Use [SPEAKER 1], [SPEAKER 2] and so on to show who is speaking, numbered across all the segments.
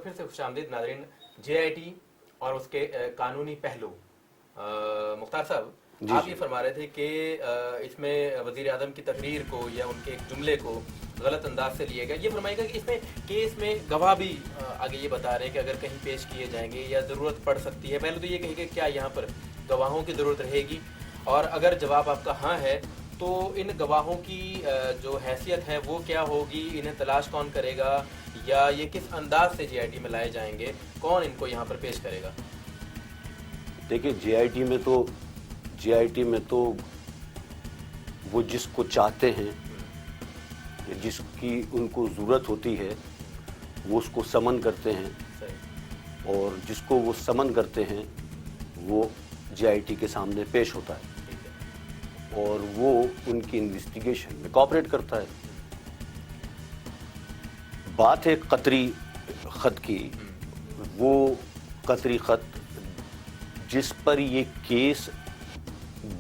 [SPEAKER 1] پھر سے خوش آمدید ناظرین. JIT اور اس کے قانونی پہلو. مختار صاحب آپ یہ فرما رہے تھے کہ اس میں وزیر اعظم کی تقریر کو یا ان کے ایک جملے کو غلط انداز سے لیے گا. یہ فرمائے گا کہ اس میں کیس میں گواہ بھی آگے یہ بتا رہے ہیں کہ اگر کہیں پیش کیے جائیں گے یا ضرورت پڑ سکتی ہے. پہلے تو یہ کہیں کہ کیا یہاں پر گواہوں کی ضرورت رہے گی, اور اگر جواب آپ کا ہاں ہے تو ان گواہوں کی جو حیثیت ہے وہ کیا ہوگی, انہیں تلاش کون کرے گا, یا یہ کس انداز سے JIT میں لائے جائیں گے, کون ان کو یہاں پر پیش کرے گا؟
[SPEAKER 2] دیکھیں JIT میں تو وہ جس کو چاہتے ہیں, جس کی ان کو ضرورت ہوتی ہے, وہ اس کو سمن کرتے ہیں, اور جس کو وہ سمن کرتے ہیں وہ JIT کے سامنے پیش ہوتا ہے, اور وہ ان کی انویسٹیگیشن میں کوآپریٹ کرتا ہے. بات ہے قطری خط کی, وہ قطری خط جس پر یہ کیس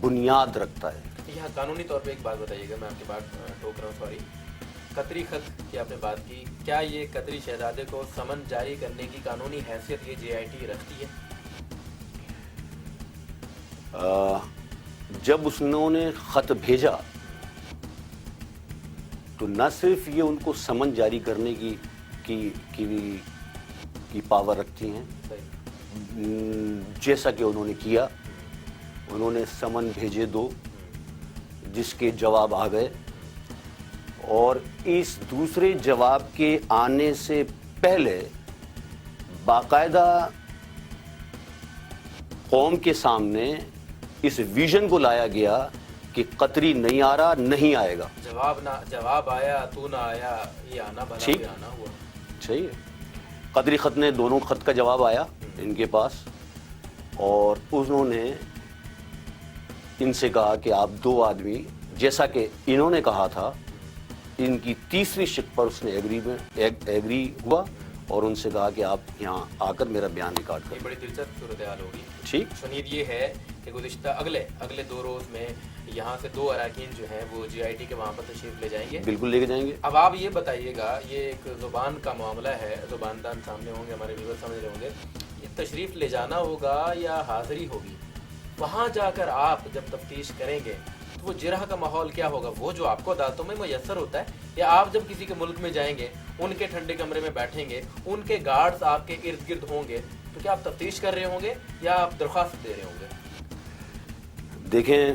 [SPEAKER 2] بنیاد رکھتا ہے.
[SPEAKER 1] یہاں قانونی طور پہ ایک بات بتائیے گا, میں آپ کی بات ٹوک رہا ہوں, سوری. قطری خط کی آپ نے بات کی, کیا یہ قطری شہزادے کو سمن جاری کرنے کی قانونی حیثیت یہ JIT رکھتی ہے؟
[SPEAKER 2] جب انہوں نے خط بھیجا تو نہ صرف یہ ان کو سمن جاری کرنے کی پاور رکھتی ہیں, جیسا کہ انہوں نے کیا. انہوں نے سمن بھیجے 2 جس کے جواب آ گئے, اور اس دوسرے جواب کے آنے سے پہلے باقاعدہ قوم کے سامنے اس ویژن کو لایا گیا کہ قطری نہیں آ رہا, نہیں آئے گا.
[SPEAKER 1] جواب آیا تو نہ آیا, یہ آنا بھلا بھی آنا ہوا.
[SPEAKER 2] صحیح ہے. قطری خط نے دونوں خط کا جواب آیا ان کے پاس, اور انہوں نے ان سے کہا کہ آپ 2 آدمی, جیسا کہ انہوں نے کہا تھا, ان کی تیسری شق پر اس نے ایگری ہوا, اور ان سے کہا کہ آپ یہاں آ کر میرا بیان ریکارڈ کریں.
[SPEAKER 1] بڑی دلچسپ صورتحال ہوگی.
[SPEAKER 2] ٹھیک.
[SPEAKER 1] شنید یہ ہے کہ گزشتہ اگلے 2 روز میں یہاں سے 2 اراکین جو ہیں وہ JIT کے وہاں پر تشریف لے جائیں گے.
[SPEAKER 2] بالکل لے کے جائیں گے.
[SPEAKER 1] اب آپ یہ بتائیے گا, یہ ایک زبان کا معاملہ ہے, زباندان سامنے ہوں گے, ہمارے ویور سمجھ رہے ہوں گے, یہ تشریف لے جانا ہوگا یا حاضری ہوگی؟ وہاں جا کر آپ جب تفتیش کریں گے تو وہ جرح کا ماحول کیا ہوگا, وہ جو آپ کو عدالتوں میں میسر ہوتا ہے, یا آپ جب کسی کے ملک میں جائیں گے, ان کے ٹھنڈے کمرے میں بیٹھیں گے, ان کے گارڈز آپ کے ارد گرد ہوں گے, تو کیا آپ تفتیش کر رہے ہوں گے یا آپ درخواست دے رہے ہوں گے؟
[SPEAKER 2] دیکھیں,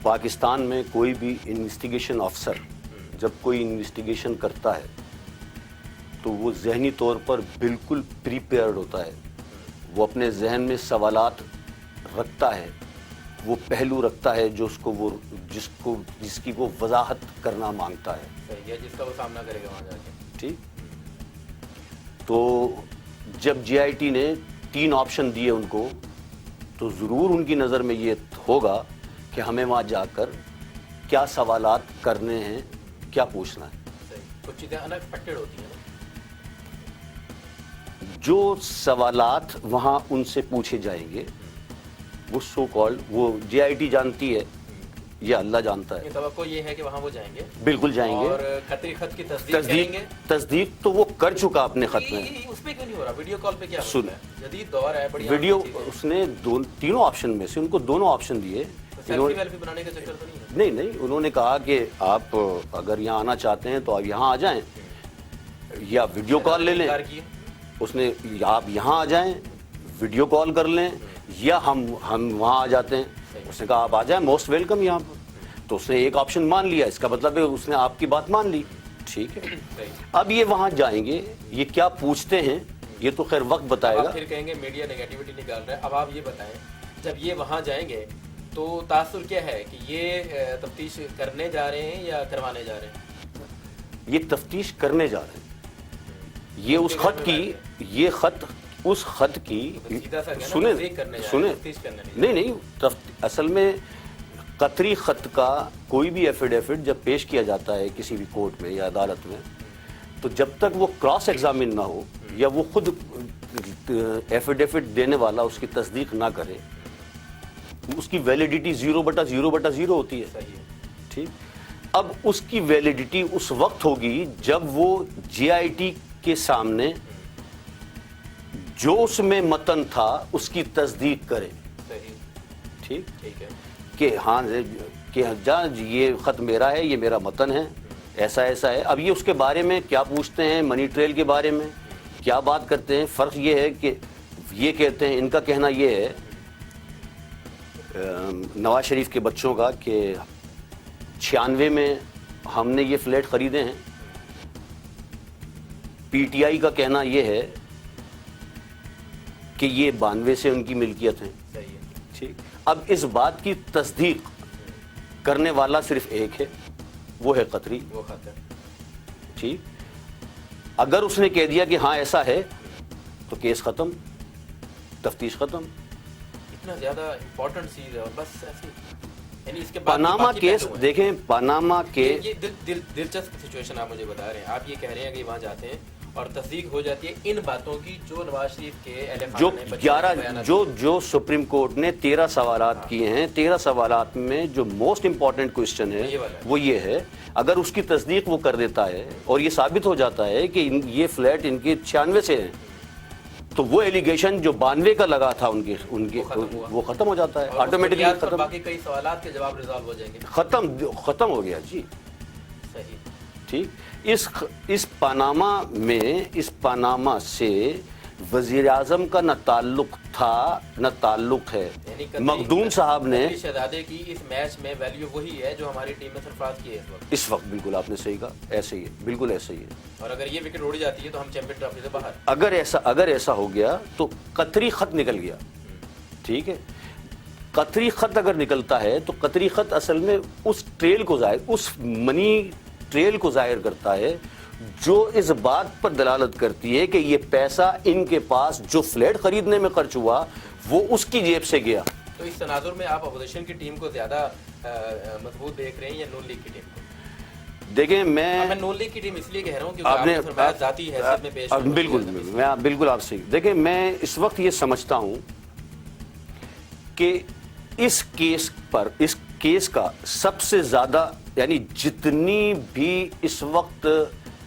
[SPEAKER 2] پاکستان میں کوئی بھی انویسٹیگیشن آفسر جب کوئی انویسٹیگیشن کرتا ہے تو وہ ذہنی طور پر بالکل پریپیئرڈ ہوتا ہے. وہ اپنے ذہن میں سوالات رکھتا ہے, وہ پہلو رکھتا ہے جس کی وہ وضاحت کرنا مانگتا ہے.
[SPEAKER 1] صحیح ہے, جس کا وہ سامنا کرے گا وہاں جا کے.
[SPEAKER 2] ٹھیک. تو جب JIT نے 3 آپشن دیے ان کو, تو ضرور ان کی نظر میں یہ ہوگا کہ ہمیں وہاں جا کر کیا سوالات کرنے ہیں, کیا پوچھنا ہے.
[SPEAKER 1] کچھ چیزیں انیکسپیکٹڈ ہوتی ہیں.
[SPEAKER 2] جو سوالات وہاں ان سے پوچھے جائیں گے وہ سو کالڈ, وہ JIT جانتی ہے یا اللہ جانتا ہے.
[SPEAKER 1] توقع یہ ہے کہ وہاں وہ جائیں گے.
[SPEAKER 2] بالکل جائیں گے.
[SPEAKER 1] اور قطری خط کی تصدیق
[SPEAKER 2] تصدیق تو وہ کر چکا اپنے خط میں.
[SPEAKER 1] اس پہ کیوں نہیں ہو رہا؟ ویڈیو کال پہ کیا ہو رہا ہے؟ جدید دور ہے, بڑی
[SPEAKER 2] ویڈیو اس نے 3 آپشن میں سے ان کو 2 آپشن دیے.
[SPEAKER 1] سیلفی بنانے کا چکر تو نہیں ہے؟
[SPEAKER 2] نہیں, انہوں نے کہا کہ آپ اگر یہاں آنا چاہتے ہیں تو آپ یہاں آ جائیں, یا ویڈیو کال لے لیں. اس نے آپ یہاں آ جائیں, ویڈیو کال کر لیں, یا ہم وہاں آ جاتے ہیں. اس نے کہا آپ آ جائیں, موسٹ ویلکم یہاں پر. تو اس نے ایک آپشن مان لیا, اس کا مطلب ہے اس نے آپ کی بات مان لی. ٹھیک ہے. اب یہ وہاں جائیں گے, یہ کیا پوچھتے ہیں یہ تو خیر وقت بتائے گا.
[SPEAKER 1] پھر کہیں گے میڈیا نیگیٹیوٹی نکال رہا ہے. اب آپ یہ بتائیں, جب یہ وہاں جائیں گے تو تاثر کیا ہے کہ یہ تفتیش کرنے جا رہے ہیں یا کروانے جا رہے ہیں؟
[SPEAKER 2] یہ تفتیش کرنے جا رہے ہیں. یہ اس خط کی, یہ خط اس خط کی سنیں نہیں, اصل میں قطری خط کا کوئی بھی ایفیڈیوٹ جب پیش کیا جاتا ہے کسی بھی کورٹ میں یا عدالت میں, تو جب تک وہ کراس ایگزامن نہ ہو یا وہ خود ایفیڈیوٹ دینے والا اس کی تصدیق نہ کرے, اس کی ویلیڈیٹی 0/0/0 ہوتی ہے. ٹھیک. اب اس کی ویلیڈیٹی اس وقت ہوگی جب وہ JIT کے سامنے جو اس میں متن تھا اس کی تصدیق کرے. ٹھیک
[SPEAKER 1] ہے
[SPEAKER 2] کہ ہاں کہ جہاں یہ خط میرا ہے, یہ میرا متن ہے, ایسا ایسا ہے. اب یہ اس کے بارے میں کیا پوچھتے ہیں, منی ٹریل کے بارے میں کیا بات کرتے ہیں. فرق یہ ہے کہ یہ کہتے ہیں, ان کا کہنا یہ ہے نواز شریف کے بچوں کا کہ 96 میں ہم نے یہ فلیٹ خریدے ہیں. PTI کا کہنا یہ ہے کہ یہ 92 سے ان کی ملکیت ہے. ٹھیک, اب اس بات کی تصدیق کرنے والا صرف ایک ہے, وہ ہے قطری. ٹھیک, اگر اس نے کہہ دیا کہ ہاں ایسا ہے تو کیس ختم, تفتیش ختم.
[SPEAKER 1] اتنا زیادہ امپورٹنٹ چیز ہے اور بس ایسی. یعنی اس کے
[SPEAKER 2] پاناما کیس دیکھیں, پاناما کے
[SPEAKER 1] یہ دلچسپ سچویشن آپ مجھے بتا رہے ہیں. آپ یہ کہہ رہے ہیں کہ وہاں جاتے ہیں اور تصدیق ہو جاتی ہے ان باتوں کی جو نواز شریف کے اہل خانہ نے
[SPEAKER 2] جو سپریم کورٹ نے 13 سوالات کیے ہیں. 13 سوالات میں جو موسٹ امپورٹنٹ کوشچن ہے وہ یہ ہے, اگر اس کی تصدیق وہ کر دیتا ہے اور یہ ثابت ہو جاتا ہے کہ یہ فلیٹ ان کے 96 سے ہیں, تو وہ ایلیگیشن جو 92 کا لگا تھا ان کے وہ ختم ہو جاتا ہے آٹومیٹکلی. ختم,
[SPEAKER 1] باقی کئی سوالات کے جواب ریزالو ہو جائیں گے.
[SPEAKER 2] ختم ہو گیا جی.
[SPEAKER 1] صحیح.
[SPEAKER 2] ٹھیک, اس پاناما سے وزیر اعظم کا نہ تعلق تھا نہ تعلق ہے. مخدوم صاحب نے
[SPEAKER 1] شہزادے کی اس میچ میں ویلیو وہی ہے جو ہماری ٹیم میں سرفراز کی ہے
[SPEAKER 2] اس وقت. بالکل آپ نے صحیح کہا, ایسے ہی ہے, بالکل ایسے ہی ہے.
[SPEAKER 1] اور اگر یہ وکٹ اڑ جاتی ہے تو ہم چیمپئن ٹرافی سے باہر.
[SPEAKER 2] اگر ایسا ہو گیا تو قطری خط نکل گیا. ٹھیک ہے, قطری خط اگر نکلتا ہے تو قطری خط اصل میں اس ٹریل کو ظاہر, اس منی ٹریل کو ظاہر کرتا ہے جو اس بات پر دلالت کرتی ہے کہ یہ پیسہ ان کے پاس جو فلیٹ خریدنے میں خرچ ہوا وہ اس کی جیب سے گیا.
[SPEAKER 1] تو اس تناظر میں آپ اپوزیشن کی ٹیم کو زیادہ مضبوط دیکھ رہے ہیں یا نون لیگ کی ٹیم کو؟
[SPEAKER 2] دیکھیں, میں
[SPEAKER 1] نون لیگ کی ٹیم اس لیے کہہ رہا ہوں کہ آپ نے فرمایا ذاتی حیثیت میں پیش.
[SPEAKER 2] بالکل آپ سے دیکھیں, میں اس وقت یہ سمجھتا ہوں کہ اس کیس کا سب سے زیادہ, یعنی جتنی بھی اس وقت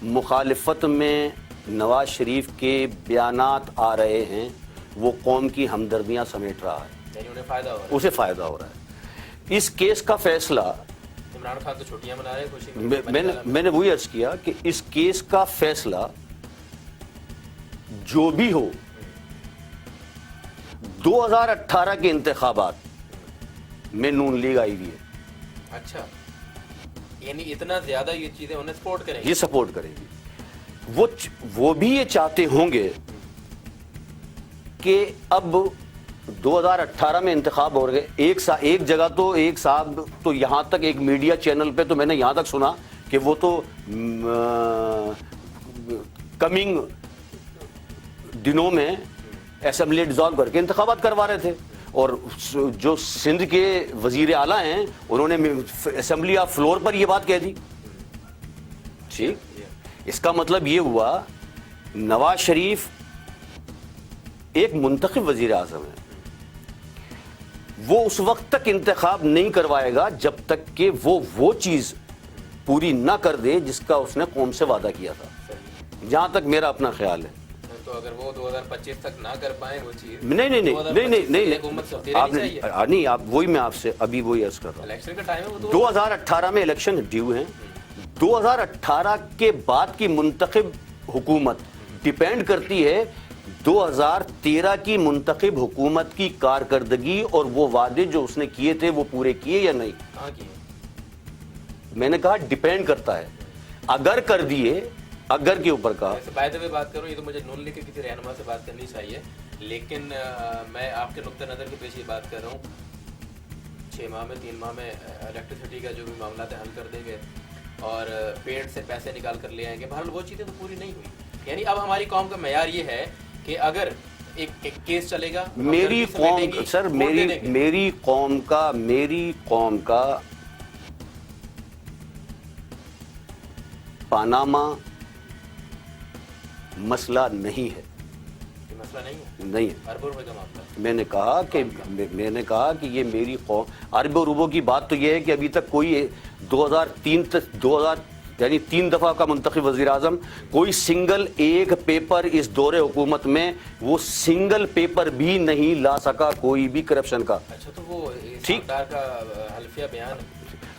[SPEAKER 2] مخالفت میں نواز شریف کے بیانات آ رہے ہیں وہ قوم کی ہمدردیاں سمیٹ رہا ہے.
[SPEAKER 1] یعنی انہیں فائدہ ہو رہا ہے,
[SPEAKER 2] اسے فائدہ ہو رہا ہے. اس کیس کا فیصلہ,
[SPEAKER 1] عمران خان تو چھٹیاں منا رہے ہیں خوشی
[SPEAKER 2] میں نے وہی عرض کیا کہ اس کیس کا فیصلہ جو بھی ہو 2018 کے انتخابات میں نون لیگ آئی ہوئی ہے.
[SPEAKER 1] اچھا, یعنی اتنا زیادہ یہ چیزیں انہیں سپورٹ کریں گی,
[SPEAKER 2] یہ سپورٹ کرے گی. وہ بھی یہ چاہتے ہوں گے کہ اب 2018 میں انتخاب ہو رہے, ایک جگہ تو ایک صاحب تو یہاں تک ایک میڈیا چینل پہ تو میں نے یہاں تک سنا کہ وہ تو کمنگ دنوں میں اسمبلی ڈیزالو کر کے انتخابات کروا رہے تھے. اور جو سندھ کے وزیر اعلیٰ ہیں انہوں نے اسمبلی آف فلور پر یہ بات کہہ دی. ٹھیک, اس کا مطلب یہ ہوا نواز شریف ایک منتخب وزیر اعظم ہے, وہ اس وقت تک انتخاب نہیں کروائے گا جب تک کہ وہ چیز پوری نہ کر دے جس کا اس نے قوم سے وعدہ کیا تھا, جہاں تک میرا اپنا خیال ہے.
[SPEAKER 1] تو اگر وہ 2025 تک نہ کر پائیں وہ چیز,
[SPEAKER 2] نہیں, آپ وہی میں آپ سے ابھی وہی عرض کر رہا ہوں.
[SPEAKER 1] الیکشن کا ٹائم ہے,
[SPEAKER 2] 2018 میں الیکشن ڈیو ہیں. 2018 کے بعد کی منتخب حکومت ڈیپینڈ کرتی ہے 2013 کی منتخب حکومت کی کارکردگی اور وہ وعدے جو اس نے کیے تھے وہ پورے کیے یا نہیں. میں نے کہا ڈیپینڈ کرتا ہے, اگر کر دیے, اگر کے اوپر کہا.
[SPEAKER 1] بائی دا وے بات کروں, یہ تو مجھے نون لیگ کے کسی رہنما سے بات کرنی چاہیے, لیکن میں آپ کے نقطہ نظر کے پیش یہ بات کر رہا ہوں 6 ماہ میں 3 ماہ میں الیکٹریسٹی کا جو بھی معاملات حل کر دیں گے اور پیڑ سے پیسے نکال کر لے آئیں گے. بہرحال وہ چیزیں تو پوری نہیں ہوئی. یعنی اب ہماری قوم کا معیار یہ ہے کہ اگر ایک کیس چلے گا,
[SPEAKER 2] میری قوم سر, میری قوم کا پاناما مسئلہ نہیں ہے.
[SPEAKER 1] مسئلہ
[SPEAKER 2] نہیں ہے.
[SPEAKER 1] اربوں روپے کا معاملہ.
[SPEAKER 2] میں نے کہا کہ یہ میری قوم اربوں روپوں کی بات تو یہ ہے کہ ابھی تک کوئی 2003 یعنی 3 دفعہ کا منتخب وزیر اعظم کوئی سنگل ایک پیپر اس دور حکومت میں وہ سنگل پیپر بھی نہیں لا سکا کوئی بھی کرپشن کا.
[SPEAKER 1] اچھا تو وہ
[SPEAKER 2] ٹھیک
[SPEAKER 1] کا حلفیہ بیان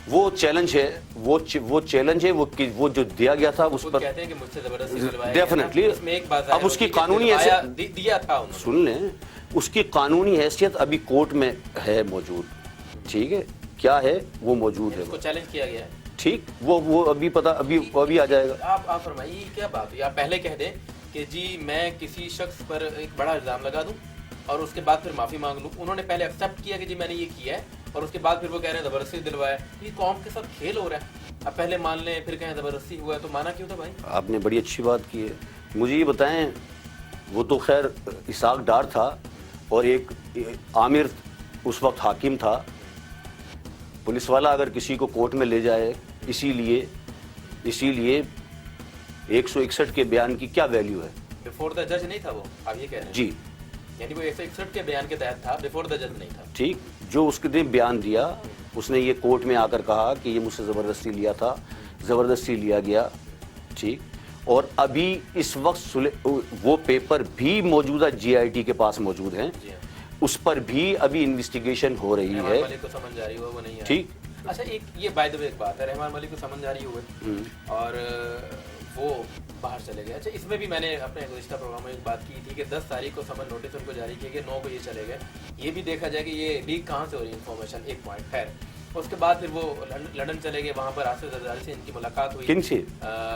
[SPEAKER 2] وہ چیلنج ہے, وہ چیلنج ہے, وہ جو دیا گیا تھا اس پر
[SPEAKER 1] کہتے ہیں کہ مجھ سے زبردستی دلوایا گیا.
[SPEAKER 2] ڈیفینیٹلی
[SPEAKER 1] اس میں ایک بات
[SPEAKER 2] اب اس کی قانونی حیثیت
[SPEAKER 1] دیا تھا انہوں نے.
[SPEAKER 2] سن لیں, اس کی قانونی حیثیت ابھی کورٹ میں ہے موجود. ٹھیک ہے, کیا ہے وہ موجود ہے,
[SPEAKER 1] اس کو چیلنج کیا گیا ہے.
[SPEAKER 2] ٹھیک, وہ ابھی پتہ ابھی آ جائے گا.
[SPEAKER 1] آپ فرمائیے کیا بات ہوئی. آپ پہلے کہہ دیں کہ جی میں کسی شخص پر ایک بڑا الزام لگا دوں اور اس کے بعد پھر معافی مانگ لوں. انہوں نے پہلے ایکسیپٹ کیا کہ جی میں نے یہ کیا ہے اور اس کے بعد پھر وہ کہہ رہے ہیں زبردستی دلوایا. یہ قوم کے ساتھ کھیل ہو رہا ہے. اب پہلے مان لیں پھر کہیں زبردستی ہوا ہے تو مانا کیوں تھا بھائی؟
[SPEAKER 2] آپ نے بڑی اچھی بات کی ہے. مجھے یہ بتائیں, وہ تو خیر اسحاق ڈار تھا اور ایک عامر اس وقت حاکم تھا. پولیس والا اگر کسی کو کورٹ میں لے جائے اسی لیے 161 کے بیان کی کیا ویلیو ہے؟
[SPEAKER 1] بیفور دا جج نہیں تھا وہ, آپ یہ کہہ رہے ہیں؟
[SPEAKER 2] جی,
[SPEAKER 1] یعنی وہ 161 کے بیان کے تحت تھا, بیفور دا جج نہیں تھا.
[SPEAKER 2] ٹھیک, جو اس نے بیان دیا اس نے یہ کورٹ میں آ کر کہا کہ یہ مجھ سے زبردستی لیا تھا, زبردستی لیا گیا. ٹھیک, اور ابھی اس وقت وہ پیپر بھی موجودہ جی آئی ٹی کے پاس موجود ہیں, اس پر بھی ابھی انویسٹیگیشن ہو رہی ہے.
[SPEAKER 1] ملک کو سمجھ جاری ہوا وہ نہیں ہے.
[SPEAKER 2] ٹھیک,
[SPEAKER 1] اچھا ایک یہ بائی دا وے ایک بات ہے, رحمان ملک کو سمجھ جاری ہوئے اور وہ باہر چلے گئے. اچھا اس میں بھی میں نے اپنے گزشتہ پروگرام میں ایک بات کی تھی کہ 10 تاریخ کو سمن نوٹس ان کو جاری کیے گئے, 9 کو یہ چلے گئے. یہ بھی دیکھا جائے کہ یہ لیک کہاں سے ہو رہی ہے انفارمیشن, ایک پوائنٹ. خیر اس کے بعد پھر وہ لندن چلے گئے, وہاں پر آصف زرداری سے ان کی ملاقات ہوئی.
[SPEAKER 2] کن سے,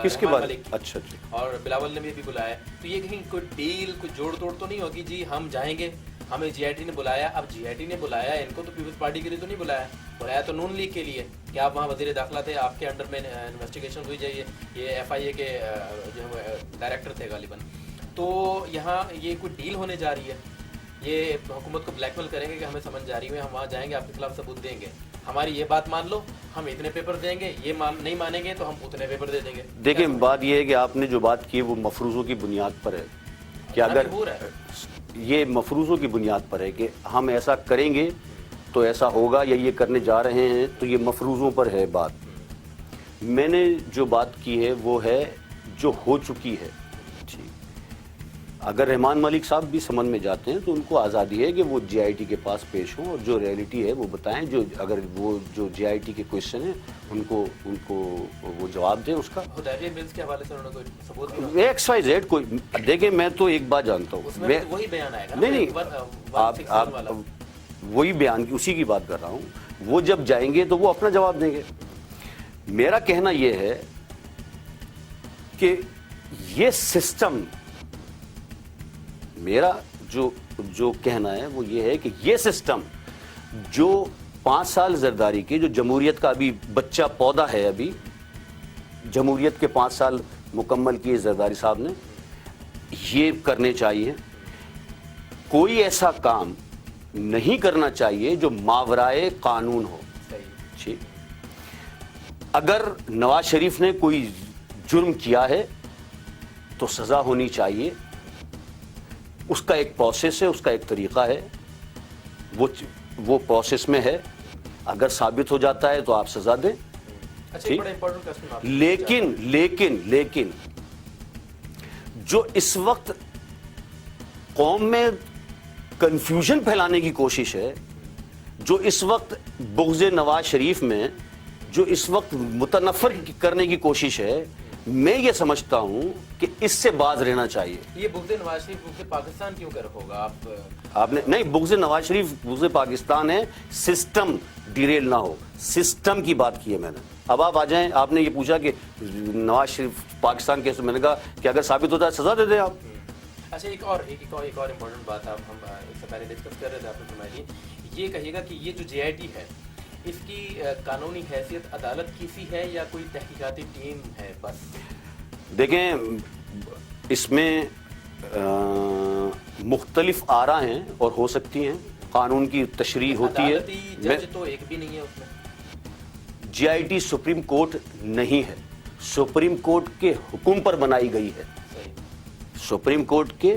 [SPEAKER 2] کس کے بعد؟
[SPEAKER 1] اچھا, اور بلاول نے بھی بلایا. تو یہ کہیں کوئی ڈیل کوئی جوڑ توڑ تو نہیں ہوگی جی ہم جائیں گے, ہمیں جی آئی ٹی نے بلایا. اب جی آئی ٹی نے بلایا ان کو تو پیپلز پارٹی کے لیے تو نہیں بلایا, بلایا تو نون لیگ کے لیے. کہ آپ وہاں وزیر داخلہ تھے, آپ کے انڈر میں انویسٹیگیشن ہوئی جائے. یہ ایف آئی اے کے جو ڈائریکٹر تھے غالباً. تو یہاں یہ کوئی ڈیل ہونے جا رہی ہے, یہ حکومت کو بلیک میل کریں گے کہ ہمیں سمجھ جاری ہوئی, ہم وہاں جائیں گے, آپ کے خلاف ثبوت دیں گے, ہماری یہ بات مان لو, ہم اتنے پیپر دیں گے, یہ نہیں مانیں گے تو ہم اتنے پیپر دے دیں گے.
[SPEAKER 2] دیکھیں بات یہ ہے کہ آپ نے جو بات کی وہ مفروضوں کی بنیاد پر ہے کہ اگر یہ مفروضوں کی بنیاد پر ہے کہ ہم ایسا کریں گے تو ایسا ہوگا, یا یہ کرنے جا رہے ہیں, تو یہ مفروضوں پر ہے بات. میں نے جو بات کی ہے وہ ہے جو ہو چکی ہے. اگر رحمان ملک صاحب بھی سمن میں جاتے ہیں تو ان کو آزادی ہے کہ وہ جے آئی ٹی کے پاس پیش ہوں اور جو ریئلٹی ہے وہ بتائیں. جو اگر وہ جو جے آئی ٹی کے کوشچن ہیں ان کو وہ جواب دیں اس کا.
[SPEAKER 1] ملز کے حوالے سے انہوں نے کوئی ثبوت
[SPEAKER 2] ایکس وائی زیڈ کوئی. دیکھیں میں تو ایک بات جانتا ہوں,
[SPEAKER 1] وہی بیان آئے گا.
[SPEAKER 2] نہیں آپ وہی بیان کی اسی کی بات کر رہا ہوں. وہ جب جائیں گے تو وہ اپنا جواب دیں گے. میرا کہنا یہ ہے کہ یہ سسٹم, میرا جو کہنا ہے وہ یہ ہے کہ یہ سسٹم جو 5 سال زرداری کے, جو جمہوریت کا ابھی بچہ پودا ہے, ابھی جمہوریت کے 5 سال مکمل کیے زرداری صاحب نے, یہ کرنے چاہیے. کوئی ایسا کام نہیں کرنا چاہیے جو ماورائے قانون ہو. ٹھیک, اگر نواز شریف نے کوئی جرم کیا ہے تو سزا ہونی چاہیے. اس کا ایک پروسیس ہے, اس کا ایک طریقہ ہے, وہ پروسیس میں ہے. اگر ثابت ہو جاتا ہے تو آپ سزا دیں. لیکن جو اس وقت قوم میں کنفیوژن پھیلانے کی کوشش ہے, جو اس وقت بغض نواز شریف میں, جو اس وقت متنفر کرنے کی کوشش ہے, میں یہ سمجھتا ہوں کہ اس سے باز رہنا چاہیے.
[SPEAKER 1] یہ بغض نواز شریف بغض پاکستان کیوں کر ہوگا؟
[SPEAKER 2] آپ نے نہیں, بغض نواز شریف بغض پاکستان ہے, سسٹم ڈیریل نہ ہو, سسٹم کی بات کی ہے میں نے. اب آپ آ جائیں, آپ نے یہ پوچھا کہ نواز شریف پاکستان کیسے, میں نے کہا کہ اگر ثابت ہوتا ہے سزا دے دیں آپ.
[SPEAKER 1] اچھا ایک اور امپورٹنٹ بات ہے, ہم اس سے پہلے ڈسکس کر رہے تھے, آپ نے فرمائی یہ کہیے گا کہ یہ جو جے آئی ٹی ہے اس کی قانونی حیثیت عدالت کی سی ہے یا کوئی تحقیقاتی ٹیم ہے بس؟
[SPEAKER 2] دیکھیں اس میں مختلف آراء ہیں اور ہو سکتی ہیں, قانون کی تشریح ہوتی ہے.
[SPEAKER 1] جج تو ایک بھی نہیں ہے اس میں.
[SPEAKER 2] جے آئی ٹی سپریم کورٹ نہیں ہے, سپریم کورٹ کے حکم پر بنائی گئی ہے. سپریم کورٹ کے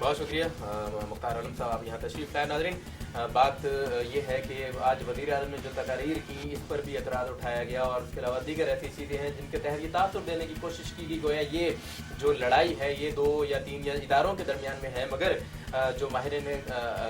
[SPEAKER 1] بہت شکریہ مختار عالم صاحب، آپ یہاں تشریف لائے۔ ناظرین، بات یہ ہے کہ آج وزیر اعظم نے جو تقاریر کی اس پر بھی اعتراض اٹھایا گیا، اور اس کے علاوہ دیگر ایسی چیزیں ہیں جن کے تحت یہ تاثر دینے کی کوشش کی گئی گویا یہ جو لڑائی ہے یہ 2 یا 3 یا اداروں کے درمیان میں ہے، مگر جو ماہرین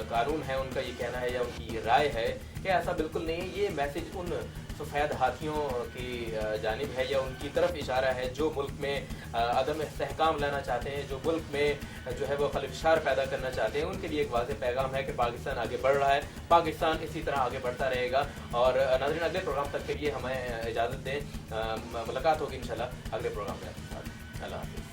[SPEAKER 1] قانون ہیں ان کا یہ کہنا ہے یا ان کی رائے ہے کہ ایسا بالکل نہیں ہے۔ یہ میسج ان سفید ہاتھیوں کی جانب ہے یا ان کی طرف اشارہ ہے جو ملک میں عدم استحکام لانا چاہتے ہیں، جو ملک میں جو ہے وہ خلفشار پیدا کرنا چاہتے ہیں۔ ان کے لیے ایک واضح پیغام ہے کہ پاکستان آگے بڑھ رہا ہے، پاکستان اسی طرح آگے بڑھتا رہے گا۔ اور ناظرین، اگلے پروگرام تک کے لیے ہمیں اجازت دیں، ملاقات ہوگی انشاءاللہ اگلے پروگرام میں۔ اللہ حافظ۔